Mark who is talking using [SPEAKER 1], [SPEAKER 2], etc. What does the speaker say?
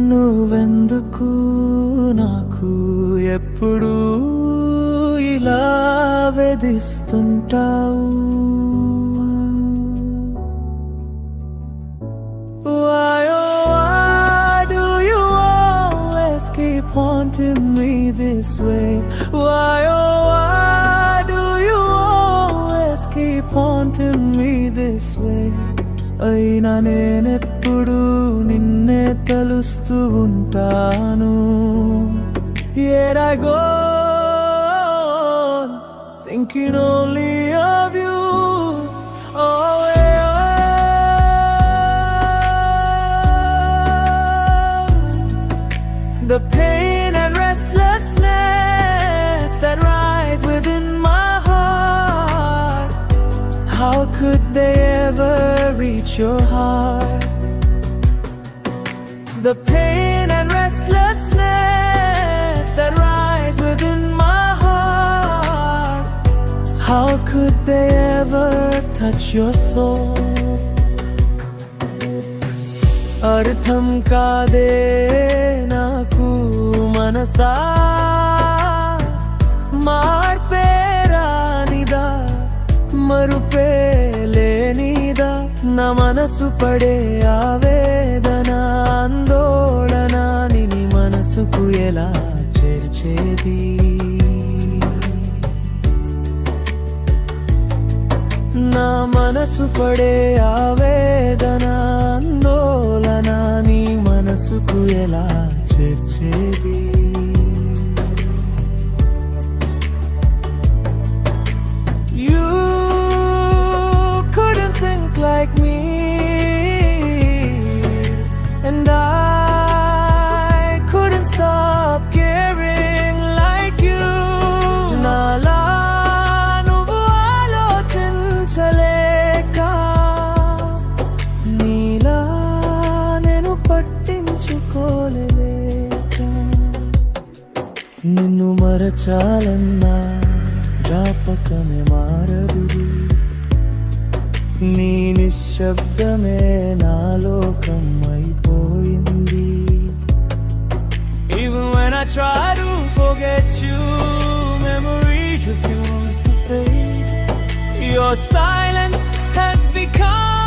[SPEAKER 1] నువ్వెందుకు నాకు ఎప్పుడు ఇలా వేధిస్తుంటావు? Why, oh, why do you always keep haunting me this way? Why, oh, why do you always keep haunting me this way? అయినా నేనెప్పుడు నిన్నే తలుస్తూ ఉంటాను. Yet I go on thinking only of you. Oh, the pain and restlessness that rise within my heart, how could they ever reach your heart? The pain and restlessness that rise within my heart, how could they ever touch your soul? అర్థం కాదే నాకు మనసా, మార్పే రానిదా, మరుపే లేనిదా, నా మనసు పడే ఆవేదన ఆందోళన నీ మనసుకు ఎలా చేర్చేది? నా మనసు పడే ఆవేదన ఆందోళన నీ మనసుకు ఎలా చేర్చేది? You couldn't think like me, and I couldn't stop caring like you. Nala nuvu ఆలోచించలేక, నీలా నేను పట్టించుకోలేక, నిన్ను మరచాలన్నా జ్ఞాపకమే మారదు, నీ నిశ్శబ్దమే నా లోకం అయిపోయింది. Even when I try to forget you, memories refuse to fade. Your silence has become